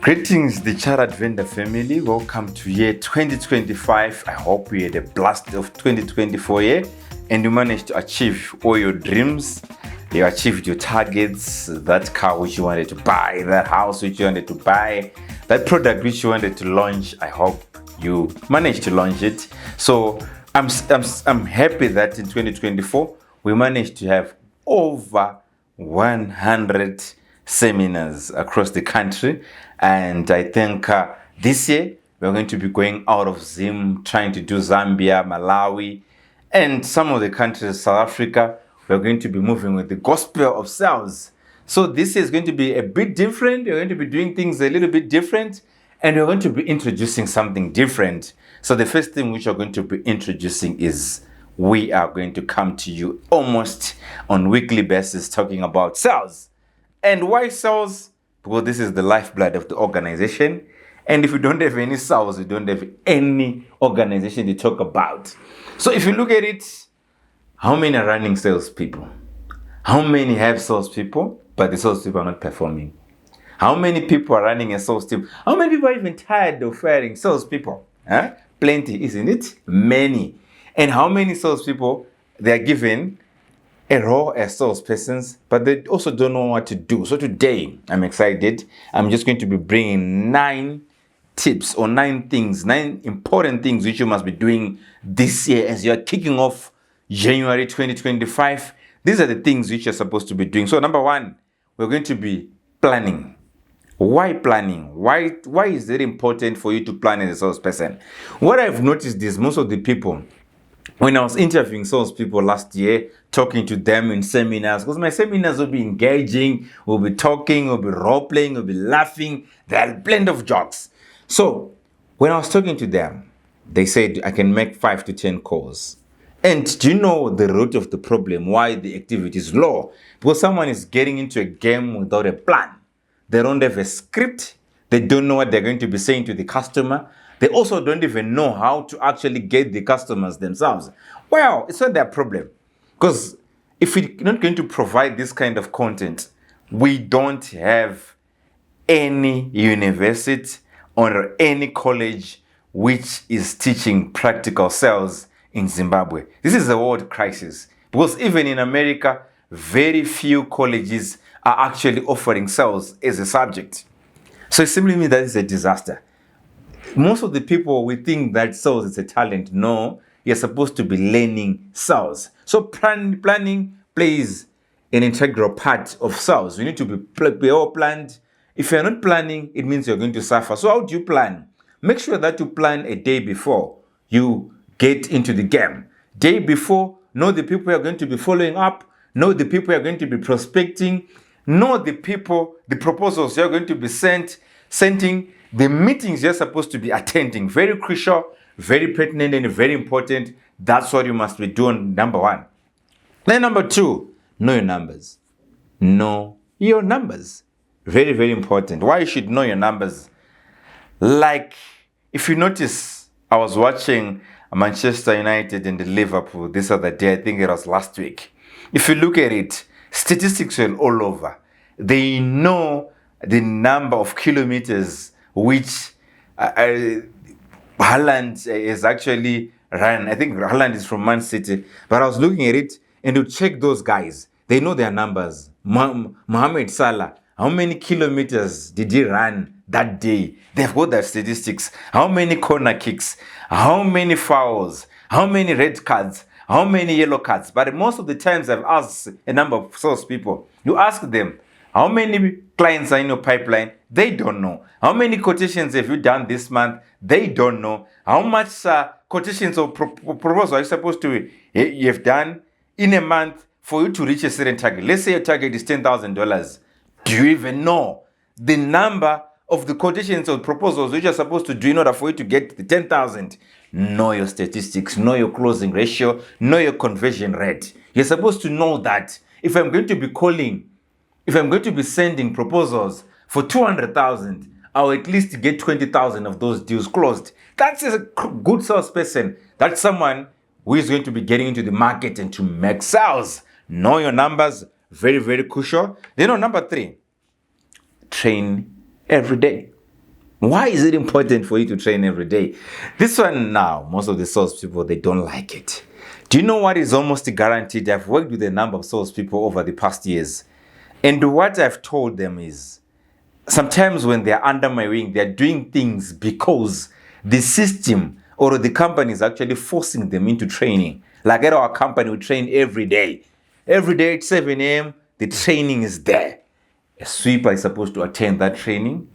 Greetings, the Chartered Vendor family. Welcome to year 2025. I hope you had a blast of 2024 year and you managed to achieve all your dreams. You achieved your targets, that car which you wanted to buy, that house which you wanted to buy, that product which you wanted to launch. I hope you managed to launch it. So I'm happy that in 2024 we managed to have over 100 seminars across the country, and I think this year we're going to be going out of Zim, trying to do Zambia, Malawi, and some of the countries, South Africa. We're going to be moving with the gospel of sales. So this year is going to be a bit different. We're going to be doing things a little bit different, and we're going to be introducing something different. So the first thing which we're going to be introducing is we are going to come to you almost on weekly basis talking about sales. And why sales? Because this is the lifeblood of the organization. And if you don't have any sales, you don't have any organization to talk about. So if you look at it, how many are running salespeople? How many have salespeople, but the salespeople are not performing? How many people are running a sales team? How many people are even tired of firing salespeople? Plenty, isn't it? Many. And how many salespeople they are given a role as salespersons, but they also don't know what to do. So today, I'm excited. I'm just going to be bringing 9 tips or 9 things, 9 important things which you must be doing this year as you're kicking off January 2025. These are the things which you're supposed to be doing. So number 1, we're going to be planning. Why planning? Why is it important for you to plan as a salesperson? What I've noticed is most of the people, when I was interviewing salespeople last year, talking to them in seminars, because my seminars will be engaging, we'll be talking, we'll be role-playing, we'll be laughing, there are plenty of jokes. So when I was talking to them, they said I can make 5 to 10 calls. And do you know the root of the problem, why the activity is low? Because someone is getting into a game without a plan. They don't have a script. They don't know what they're going to be saying to the customer. They also don't even know how to actually get the customers themselves. Well, it's not their problem. Because if we're not going to provide this kind of content, we don't have any university or any college which is teaching practical sales in Zimbabwe. This is a world crisis. Because even in America, very few colleges are actually offering sales as a subject. So it simply means that it's a disaster. Most of the people, we think that sales is a talent. No, you're supposed to be learning sales. So planning plays an integral part of sales. You need to be all planned. If you're not planning, it means you're going to suffer. So how do you plan? Make sure that you plan a day before you get into the game. Day before, know the people you're going to be following up. Know the people you're going to be prospecting. Know the people, the proposals you're going to be sending, the meetings you're supposed to be attending. Very crucial, very pertinent, and very important. That's what you must be doing, number 1. Then number 2, know your numbers. Know your numbers. Very, very important. Why you should know your numbers? Like, if you notice, I was watching Manchester United and Liverpool this other day. I think it was last week. If you look at it, statistics are all over. They know the number of kilometers which Haaland is actually run. I think Haaland is from Man City. But I was looking at it and to check those guys. They know their numbers. Mohamed Salah, how many kilometers did he run that day? They've got their statistics. How many corner kicks? How many fouls? How many red cards? How many yellow cards? But most of the times I've asked a number of salespeople, you ask them, how many clients are in your pipeline? They don't know. How many quotations have you done this month? They don't know. How much quotations or proposals are you supposed to have done in a month for you to reach a certain target? Let's say your target is $10,000. Do you even know the number of the quotations or proposals which you're supposed to do in order for you to get the 10,000? Know your statistics, know your closing ratio, know your conversion rate. You're supposed to know that if I'm going to be sending proposals for 200,000, I'll at least get 20,000 of those deals closed. That's a good salesperson. That's someone who is going to be getting into the market and to make sales. Know your numbers, very, very crucial. Then on number 3, train every day. Why is it important for you to train every day? This one now, most of the salespeople, they don't like it. Do you know what is almost guaranteed? I've worked with a number of salespeople over the past years. And what I've told them is, sometimes when they're under my wing, they're doing things because the system or the company is actually forcing them into training. Like at our company, we train every day. Every day at 7 a.m., the training is there. A sweeper is supposed to attend that training.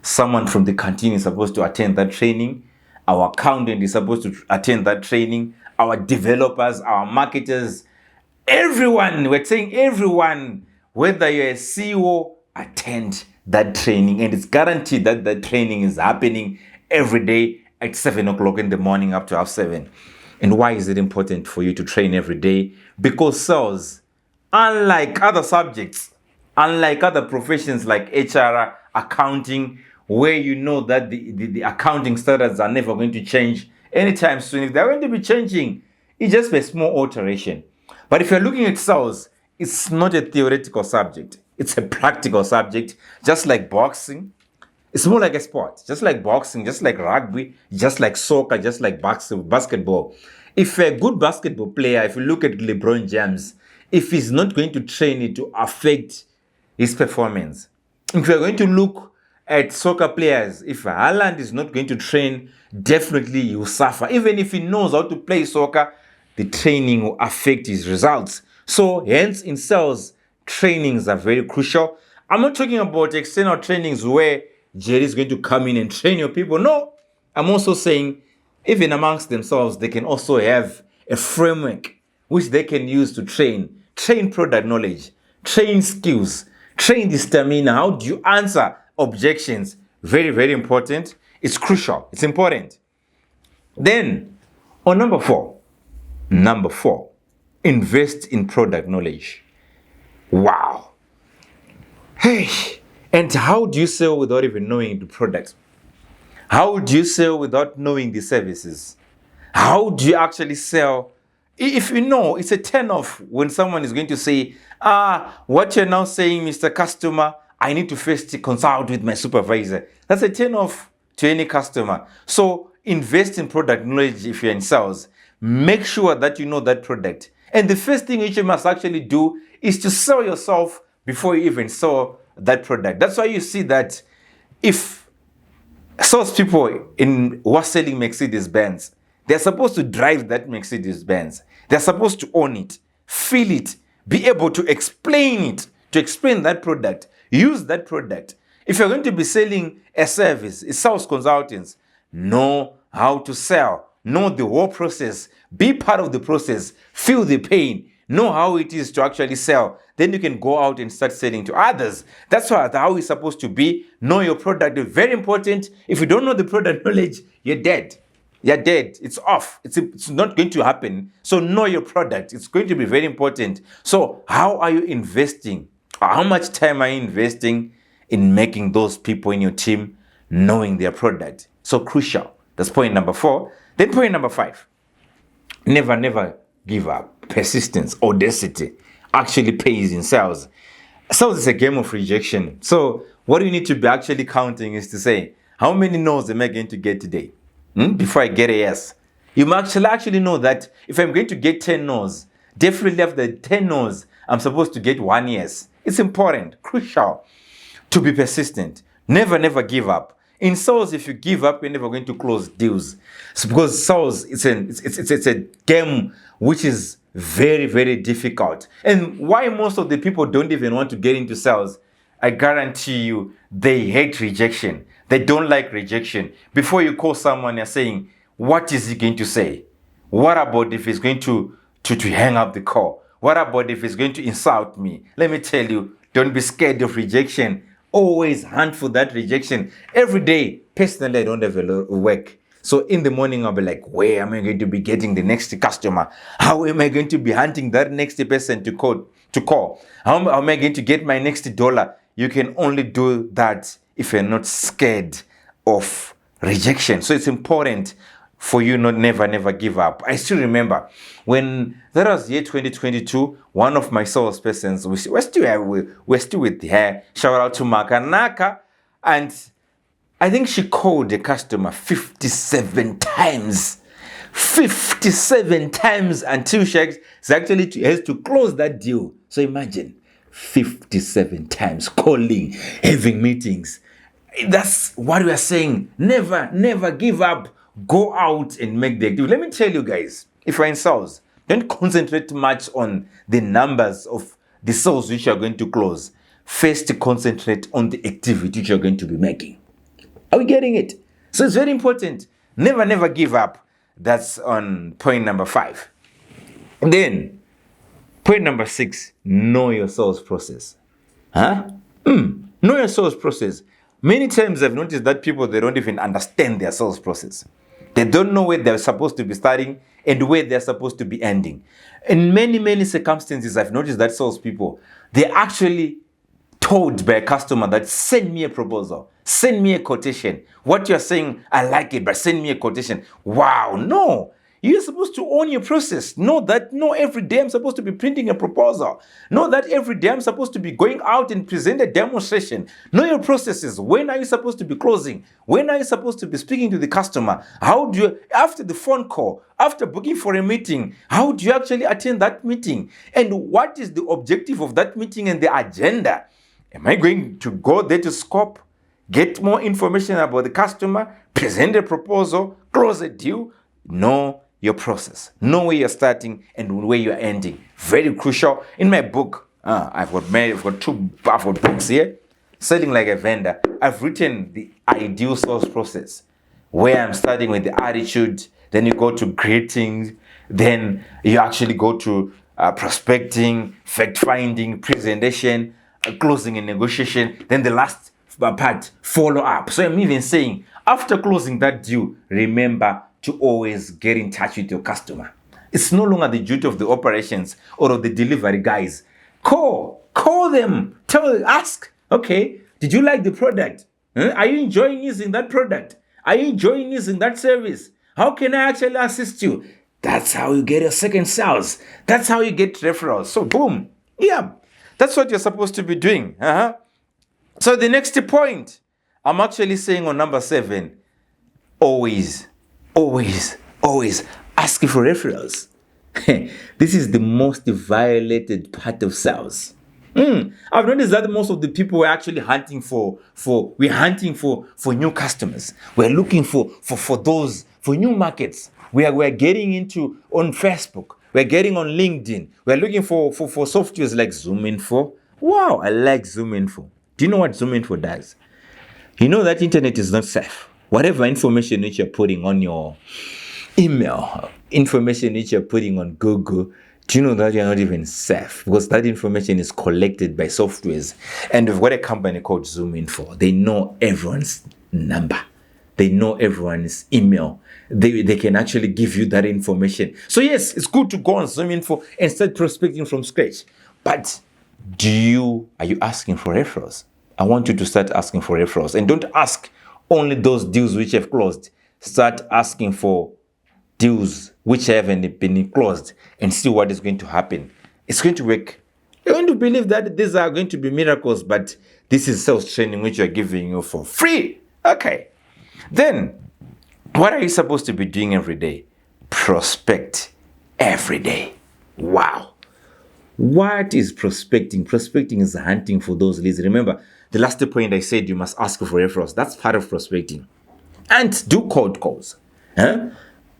Someone from the canteen is supposed to attend that training. Our accountant is supposed to attend that training. Our developers, our marketers, everyone, we're saying everyone, whether you're a CEO, attend that training. And it's guaranteed that that training is happening every day at 7 o'clock in the morning up to 7:30. And why is it important for you to train every day? Because sales, unlike other subjects, unlike other professions like HR, accounting, where you know that the accounting standards are never going to change anytime soon. If they're going to be changing, it's just a small alteration. But if you're looking at sales, it's not a theoretical subject. It's a practical subject, just like boxing. It's more like a sport, just like boxing, just like rugby, just like soccer, just like basketball. If a good basketball player, if you look at LeBron James, if he's not going to train it to affect his performance, if you're going to look at soccer players, if Haaland is not going to train, definitely he will suffer. Even if he knows how to play soccer, the training will affect his results. So hence in sales, trainings are very crucial. I'm not talking about external trainings where Jerry is going to come in and train your people. No, I'm also saying even amongst themselves, they can also have a framework which they can use to train product knowledge, train skills, train the stamina. How do you answer objections? Very, very important. It's crucial. It's important. Then on number four, invest in product knowledge. Wow. Hey, and how do you sell without even knowing the product? How do you sell without knowing the services? How do you actually sell? If you know, it's a turn-off when someone is going to say, what you're now saying, Mr. Customer, I need to first consult with my supervisor. That's a turn-off to any customer. So invest in product knowledge if you're in sales. Make sure that you know that product. And the first thing which you must actually do is to sell yourself before you even sell that product. That's why you see that if salespeople who are selling Mercedes-Benz, they're supposed to drive that Mercedes-Benz. They're supposed to own it, feel it, be able to explain that product, use that product. If you're going to be selling a service, it's sales consultants, know how to sell, know the whole process, be part of the process, feel the pain, know how it is to actually sell. Then you can go out and start selling to others. That's how it's supposed to be. Know your product is very important. If you don't know the product knowledge, you're dead. You're dead. It's off. It's not going to happen. So know your product. It's going to be very important. So how are you investing? How much time are you investing in making those people in your team knowing their product? So crucial. That's point number 4. Then point number 5. Never give up. Persistence, audacity actually pays in sales. Sales is a game of rejection. So what you need to be actually counting is to say, how many no's am I going to get today? Before I get a yes. You must actually know that if I'm going to get 10 no's, definitely after 10 no's, I'm supposed to get 1 yes. It's important, crucial to be persistent. Never give up. In sales, if you give up, you're never going to close deals. It's because sales, it's a game which is very, very difficult. And why most of the people don't even want to get into sales, I guarantee you, they hate rejection. They don't like rejection. Before you call someone, you're saying, what is he going to say? What about if he's going to hang up the call? What about if he's going to insult me? Let me tell you, don't be scared of rejection. Always hunt for that rejection. Every day, personally, I don't have a lot of work. So in the morning, I'll be like, where am I going to be getting the next customer? How am I going to be hunting that next person to call? How am I going to get my next dollar? You can only do that if you're not scared of rejection. So it's important for you never give up. I still remember when that was year 2022, one of my salespersons, we're still with her. Shout out to Makanaka. And I think she called the customer 57 times. 57 times until she actually has to close that deal. So imagine 57 times calling, having meetings. That's what we are saying. Never give up. Go out and make the activity. Let me tell you guys, if you're in sales, don't concentrate much on the numbers of the sales which you're going to close. First, concentrate on the activity which you're going to be making. Are we getting it? So it's very important. Never give up. That's on point number 5. Then, point number 6, know your sales process. Know your sales process. Many times I've noticed that people, they don't even understand their sales process. They don't know where they're supposed to be starting and where they're supposed to be ending. In many circumstances, I've noticed that salespeople, they're actually told by a customer that send me a proposal, send me a quotation. What you're saying, I like it, but send me a quotation. Wow, no. You're supposed to own your process. Know that every day I'm supposed to be printing a proposal. Know that every day I'm supposed to be going out and present a demonstration. Know your processes. When are you supposed to be closing? When are you supposed to be speaking to the customer? How do you, after the phone call, after booking for a meeting, how do you actually attend that meeting? And what is the objective of that meeting and the agenda? Am I going to go there to scope, get more information about the customer, present a proposal, close a deal? Know your process. Know where you're starting and where you're ending. Very crucial. In my book, I've got 2 books here. Selling Like a Vendor. I've written the ideal sales process, where I'm starting with the attitude, then you go to greetings, then you actually go to prospecting, fact-finding, presentation, closing and negotiation, then the last part, follow up. So I'm even saying, after closing that deal, remember to always get in touch with your customer. It's no longer the duty of the operations or of the delivery guys. Call them, ask, okay, did you like the product? Are you enjoying using that product? Are you enjoying using that service? How can I actually assist you? That's how you get your second sales. That's how you get referrals. So boom, yeah, that's what you're supposed to be doing. So the next point, I'm actually saying on number 7, always ask for referrals. This is the most violated part of sales. I've noticed that most of the people were actually hunting for new customers. We're looking for new markets. We're getting into on Facebook. We're getting on LinkedIn. We're looking for softwares like ZoomInfo. Wow, I like ZoomInfo. Do you know what ZoomInfo does? You know that internet is not safe. Whatever information which you're putting on your email, information which you're putting on Google, do you know that you're not even safe? Because that information is collected by softwares. And we've got a company called ZoomInfo. They know everyone's number. They know everyone's email. They can actually give you that information. So yes, it's good to go on ZoomInfo and start prospecting from scratch. But are you asking for referrals? I want you to start asking for referrals. And don't ask only those deals which have closed. Start asking for deals which haven't been closed and see what is going to happen. It's going to work. You're going to believe that these are going to be miracles, but this is sales training which you're giving you for free. Okay. Then, what are you supposed to be doing every day? Prospect every day. Wow. What is prospecting? Prospecting is hunting for those leads. Remember, the last point I said you must ask for referrals. That's part of prospecting. And do cold calls.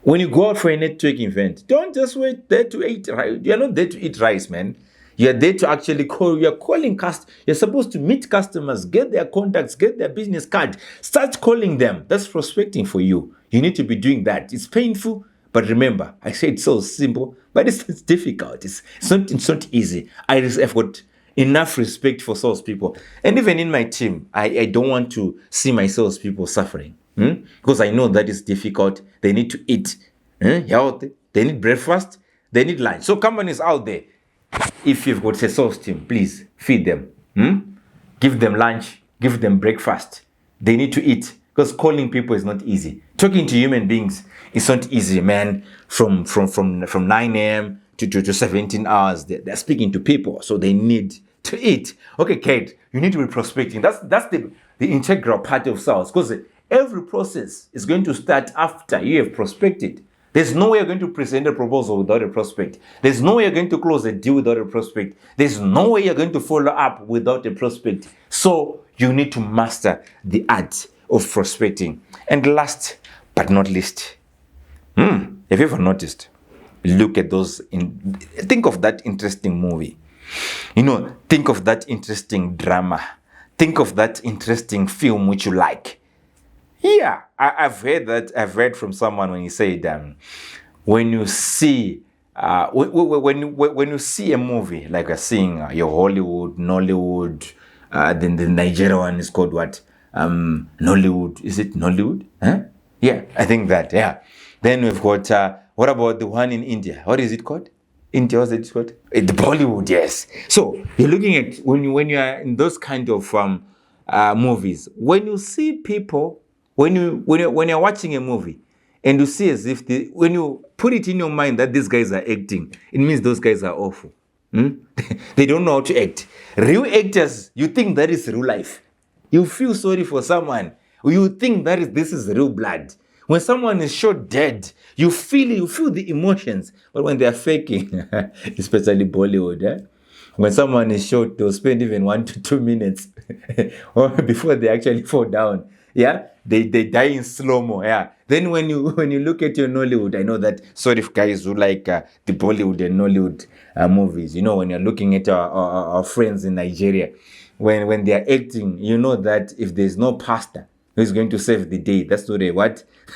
When you go out for a networking event, don't just wait there to eat rice. You're not there to eat rice, man. You're there to actually call. You're calling customers. You're supposed to meet customers, get their contacts, get their business card. Start calling them. That's prospecting for you. You need to be doing that. It's painful, but remember, I say it's so simple, but it's difficult. It's not easy. I've got enough respect for salespeople. And even in my team, I don't want to see my salespeople suffering. Because I know that is difficult. They need to eat healthy. They need breakfast. They need lunch. So companies out there, if you've got a sales team, please feed them. Give them lunch. Give them breakfast. They need to eat. Because calling people is not easy. Talking to human beings is not easy, man. From 9 a.m. to 17 hours, they're speaking to people. So they need to eat. Okay, Kate, you need to be prospecting. That's the integral part of sales. Because every process is going to start after you have prospected. There's no way you're going to present a proposal without a prospect. There's no way you're going to close a deal without a prospect. There's no way you're going to follow up without a prospect. So you need to master the art of prospecting. And last but not least, have you ever noticed? Look at those, think of that interesting movie. Think of that interesting drama. Think of that interesting film which you like. Yeah, I've heard from someone when he said, when you see when you see a movie like you're seeing your Hollywood, Nollywood, then the Nigerian one is called what? Nollywood. Is it Nollywood? Huh? Yeah, I think that. Yeah. Then we've got what about the one in India? What is it called? India, what's it called? The Bollywood, yes. So you're looking at when you are in those kind of movies, when you see people. When you're watching a movie and you see as if when you put it in your mind that these guys are acting, it means those guys are awful. They don't know how to act. Real actors, you think that is real life. You feel sorry for someone. You think that this is real blood. When someone is shot dead, you feel the emotions. But when they are faking, especially Bollywood, when someone is shot, they'll spend even 1 to 2 minutes before they actually fall down. Yeah, they die in slow-mo. Yeah. Then when you look at your Nollywood, I know that sort of guys who like the Bollywood and Nollywood movies. When you're looking at our friends in Nigeria, when they are acting, you know that if there's no pastor who's going to save the day, that's not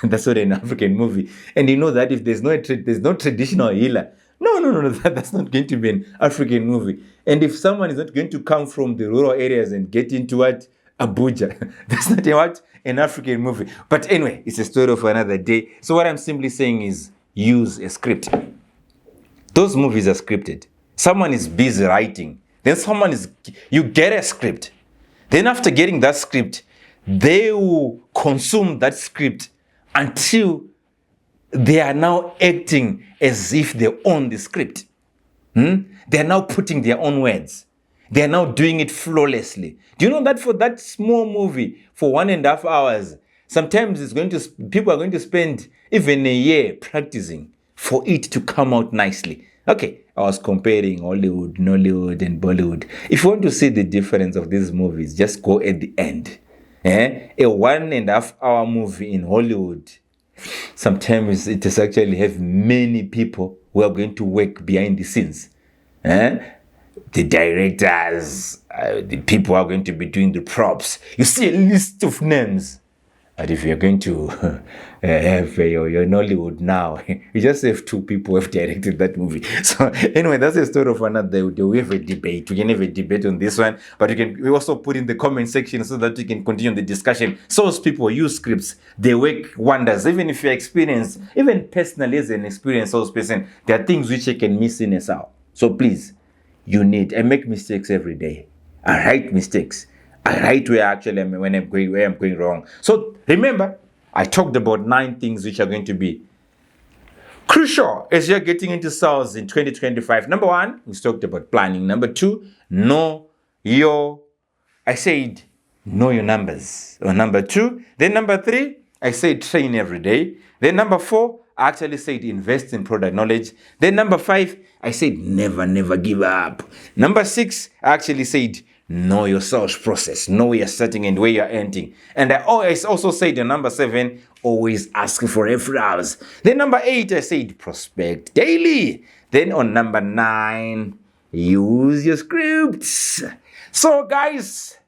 that's not an African movie. And you know that if there's no traditional healer, no, that's not going to be an African movie. And if someone is not going to come from the rural areas and get into Abuja, that's not an African movie. But anyway, it's a story for another day. So what I'm simply saying is use a script. Those movies are scripted. Someone is busy writing. Then you get a script. Then after getting that script, they will consume that script until they are now acting as if they own the script. They are now putting their own words. They are now doing it flawlessly. Do you know that for that small movie, for 1.5 hours, sometimes people are going to spend even a year practicing for it to come out nicely. Okay, I was comparing Hollywood, Nollywood, and Bollywood. If you want to see the difference of these movies, just go at the end. A 1.5 hour movie in Hollywood, sometimes it does actually have many people who are going to work behind the scenes. The directors, the people who are going to be doing the props. You see a list of names. But if you're going to have your Nollywood now, you just have 2 people who have directed that movie. So anyway, that's a story of another day. We have a debate. We can have a debate on this one, but we also put in the comment section so that we can continue the discussion. Those people use scripts. They work wonders. Even if you're experienced, even personally as an experienced salesperson, there are things which you can miss in a sale. So please, I make mistakes every day. I write mistakes. I write where actually where I'm going wrong. So remember, I talked about 9 things which are going to be crucial as you're getting into sales in 2025. Number 1, we talked about planning. Number 2, know your numbers. Or number 2. Then number 3, I said train every day. Then number 4, I actually said invest in product knowledge. Then number 5, I said never give up. Number 6, I actually said know your sales process, know where you're starting and where you're ending. And I always also said in number 7, always ask for referrals. Then number 8, I said prospect daily. Then on number 9, use your scripts. So guys,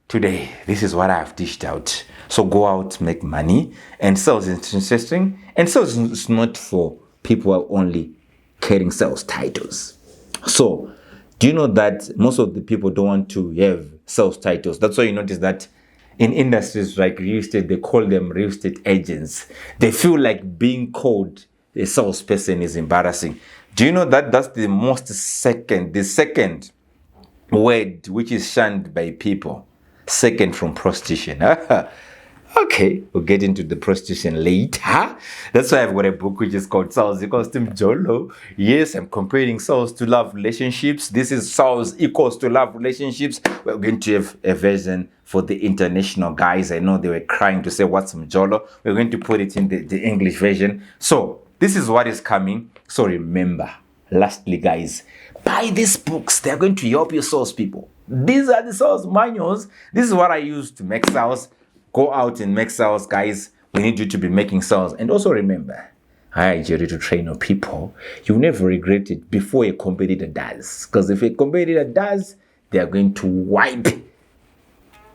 today, this is what I've dished out. So go out, make money, and sales is interesting. And sales is not for people who are only carrying sales titles. So, do you know that most of the people don't want to have sales titles? That's why you notice that in industries like real estate, they call them real estate agents. They feel like being called a salesperson is embarrassing. Do you know that that's the second word which is shunned by people? Second from prostitution. Okay, we'll get into the prostitution later. That's why I've got a book which is called Sales Equals to Mjolo. Yes, I'm comparing sales to love relationships. This is sales equals to love relationships. We're going to have a version for the international guys. I know they were crying to say what's Mjolo. We're going to put it in the English version. So this is what is coming. So remember, lastly, guys, buy these books. They're going to help your sales people. These are the sales manuals. This is what I use to make sales. Go out and make sales, guys. We need you to be making sales. And also remember, I urge you to train your people. You'll never regret it before a competitor does. Because if a competitor does, they are going to wipe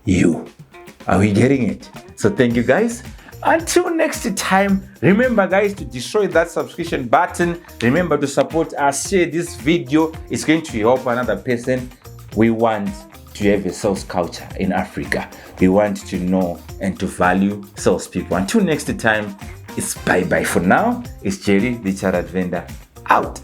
you. Are we getting it? So thank you, guys. Until next time, remember, guys, to destroy that subscription button. Remember to support us. Share this video. It's going to help another person. We want to have a sales culture in Africa. We want to know and to value sales people. Until next time, it's bye-bye for now. It's Jerry, the Chartered Vendor, out.